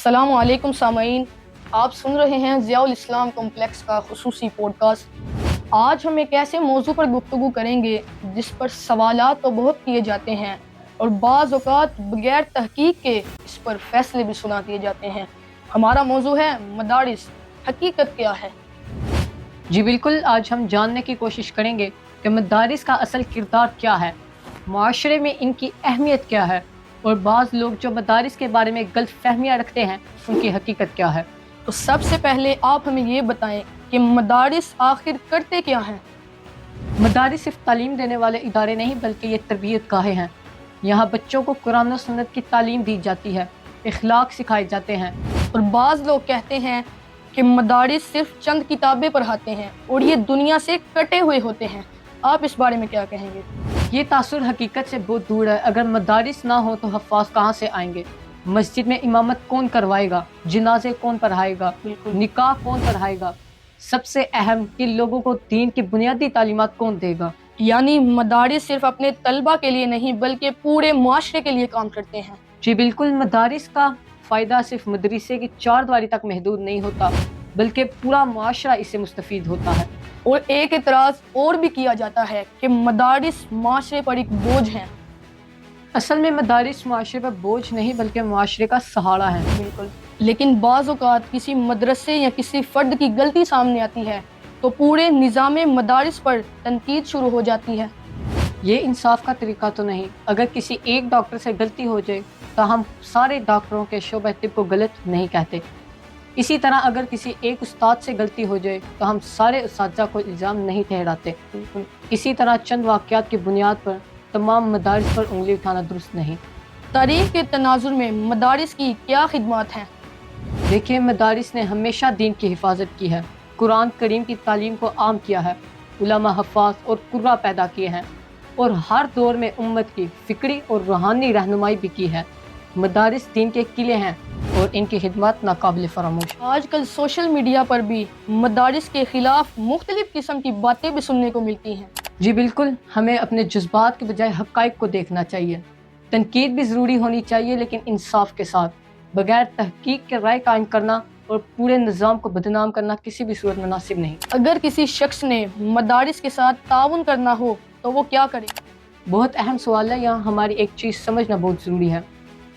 अस्सलाम वालेकुम सामईन, आप सुन रहे हैं ज़ियाउल इस्लाम कॉम्प्लेक्स का खुसूसी पॉडकास्ट। आज हम एक ऐसे मौजू पर गुफ्तगू करेंगे जिस पर सवालात तो बहुत किए जाते हैं और बाज़ औक़ात बगैर तहकीक के इस पर फ़ैसले भी सुना दिए जाते हैं। हमारा मौजू है मदारिस, हकीकत क्या है। जी बिल्कुल, आज हम जानने की कोशिश करेंगे कि मदारिस का असल किरदार क्या है, माशरे में इनकी अहमियत क्या है और बाज़ लोग जो मदारिस के बारे में गलत फहमियाँ रखते हैं उनकी हकीकत क्या है। तो सबसे पहले आप हमें ये बताएं कि मदारिस आखिर करते क्या हैं। मदारिस सिर्फ तालीम देने वाले इदारे नहीं बल्कि ये तरबियत गाहें हैं। यहाँ बच्चों को कुरान और सुन्नत की तालीम दी जाती है, इखलाक सिखाए जाते हैं। और बाज़ लोग कहते हैं कि मदारिस सिर्फ चंद किताबें पढ़ाते हैं और ये दुनिया से कटे हुए होते हैं। आप इस बारे में क्या कहेंगे? ये तासुर हकीकत से बहुत दूर है। अगर मदारिस ना हो तो हफ़ाज़ कहाँ से आएंगे? मस्जिद में इमामत कौन करवाएगा? जिनाज़े कौन पढ़ाएगा? निकाह कौन पढ़ाएगा? सबसे अहम कि लोगों को दीन की बुनियादी तालीमात कौन देगा? यानी मदारिस सिर्फ अपने तलबा के लिए नहीं बल्कि पूरे माशरे के लिए काम करते हैं। जी बिल्कुल, मदारिस का फ़ायदा सिर्फ मदरसे की चारदीवारी तक महदूद नहीं होता बल्कि पूरा माशरा इससे मुस्तफ़ीद होता है। और एक एतराज़ और भी किया जाता है कि मदारिस माशरे पर एक बोझ हैं। असल में मदारिस माशरे पर बोझ नहीं बल्कि माशरे का सहारा है। बिल्कुल, लेकिन बाज़ औक़ात किसी मदरसे या किसी फ़र्द की गलती सामने आती है तो पूरे निज़ामे मदारिस पर तनकीद शुरू हो जाती है। ये इंसाफ का तरीका तो नहीं। अगर किसी एक डॉक्टर से गलती हो जाए तो हम सारे डॉक्टरों के शोबे तिब को गलत नहीं कहते। इसी तरह अगर किसी एक उस्ताद से गलती हो जाए तो हम सारे उस्तादा को इल्ज़ाम नहीं ठहराते। इसी तरह चंद वाक़यात की बुनियाद पर तमाम मदारिस पर उंगली उठाना दुरुस्त नहीं। तारीख़ के तनाजुर में मदारिस की क्या खिदमत हैं? देखिए, मदारिस ने हमेशा दीन की हिफाजत की है, कुरान करीम की तालीम को आम किया है, उलमा हफ़ाज़ और कुर्रा पैदा किए हैं और हर दौर में उम्मत की फ़िक्री और रूहानी रहनुमाई भी की है। मदारिस दीन के किले हैं और इनकी खिदमत नाकाबिल फरामोश। आजकल सोशल मीडिया पर भी मदारिस के ख़िलाफ़ मुख्तलिफ़ किस्म की बातें भी सुनने को मिलती हैं। जी बिल्कुल, हमें अपने जज्बात के बजाय हक़ाइक़ को देखना चाहिए। तनकीद भी ज़रूरी होनी चाहिए लेकिन इंसाफ के साथ। बगैर तहकीक के राय कायम करना और पूरे निज़ाम को बदनाम करना किसी भी सूरत मुनासिब नहीं। अगर किसी शख्स ने मदारिस के साथ ताउन करना हो तो वो क्या करे? बहुत अहम सवाल है। यहाँ हमारी एक चीज़ समझना बहुत ज़रूरी है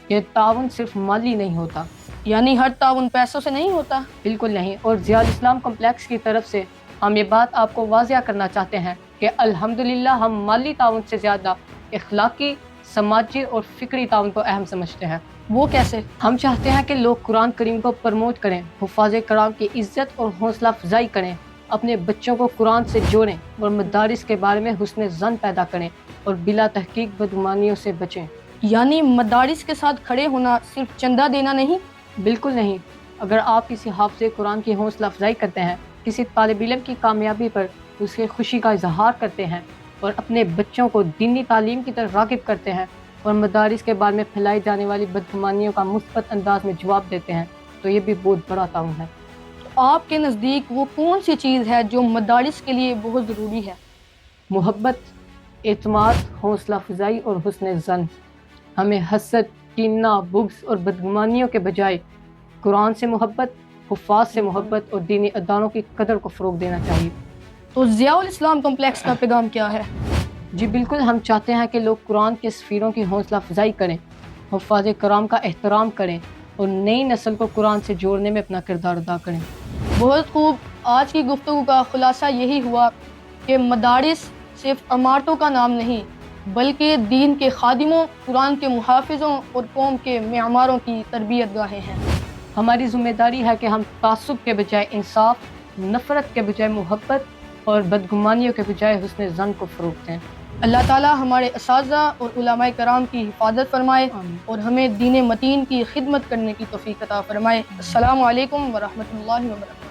कि ताउन सिर्फ माली नहीं होता। यानी हर ताउन पैसों से नहीं होता? बिल्कुल नहीं। और ज़ियाउल इस्लाम कॉम्प्लेक्स की तरफ से हम ये बात आपको वाज़िया करना चाहते हैं कि अल्हम्दुलिल्लाह हम माली ताउन से ज़्यादा इखलाकी, समाजी और फ़िक्री ताउन को अहम समझते हैं। वो कैसे? हम चाहते हैं कि लोग कुरान करीम को प्रमोट करें, हुफ़ाज़े कराम की इज़्ज़त और हौसला अफजाई करें, अपने बच्चों को कुरान से जोड़ें और मदारिस के बारे में हुस्न ज़न पैदा करें और बिला तहकीक बदगुमानियों से बचें। यानी मदारिस के साथ खड़े होना सिर्फ चंदा देना नहीं? बिल्कुल नहीं। अगर आप किसी हाफ़िज़े कुरान की हौसला अफजाई करते हैं, किसी तालिब इल्म की कामयाबी पर उसकी खुशी का इजहार करते हैं और अपने बच्चों को दीनी तालीम की तरफ राग़िब करते हैं और मदारिस के बारे में फैलाई जाने वाली बदगुमानियों का मुस्बत अंदाज में जवाब देते हैं तो ये भी बहुत बड़ा ताउन है। तो आपके नज़दीक वो कौन सी चीज़ है जो मदारिस के लिए बहुत ज़रूरी है? मोहब्बत, एतमाद, हौसला अफजाई और हुस्न ज़न। हमें हसद, कीना, बुग़्ज़ और बदगुमानियों के बजाय कुरान से मोहब्बत, हुफ़ाज़ से मोहब्बत और दीनी अदानों की कदर को फ़रोग़ देना चाहिए। तो ज़ियाउल इस्लाम कॉम्प्लेक्स का पैगाम क्या है? जी बिल्कुल, हम चाहते हैं कि लोग कुरान के सफ़ीरों की हौसला अफजाई करें, हुफ़ाज़े कराम का एहतराम करें और नई नस्ल को कुरान से जोड़ने में अपना किरदार अदा करें। बहुत खूब। आज की गुफ्तगू का खुलासा यही हुआ कि मदारिस सिर्फ इमारतों का नाम नहीं बल्कि दीन के खादिमों, कुरान के मुहाफ़िज़ों और कौम के मेमारों की तरबियत गाहें हैं। हमारी ज़िम्मेदारी है कि हम तासुब के बजाय इंसाफ, नफ़रत के बजाय मोहब्बत और बदगुमानियों के बजाय हुस्न ज़न को फ़रोग़ दें। अल्लाह ताला हमारे असातिज़ा और उलमाए कराम की हिफाजत फरमाए और हमें दीन मतीन की खिदमत करने की तौफ़ीक़ अता फरमाए। अस्सलामु अलैकुम व रहमतुल्लाहि व बरकातहू।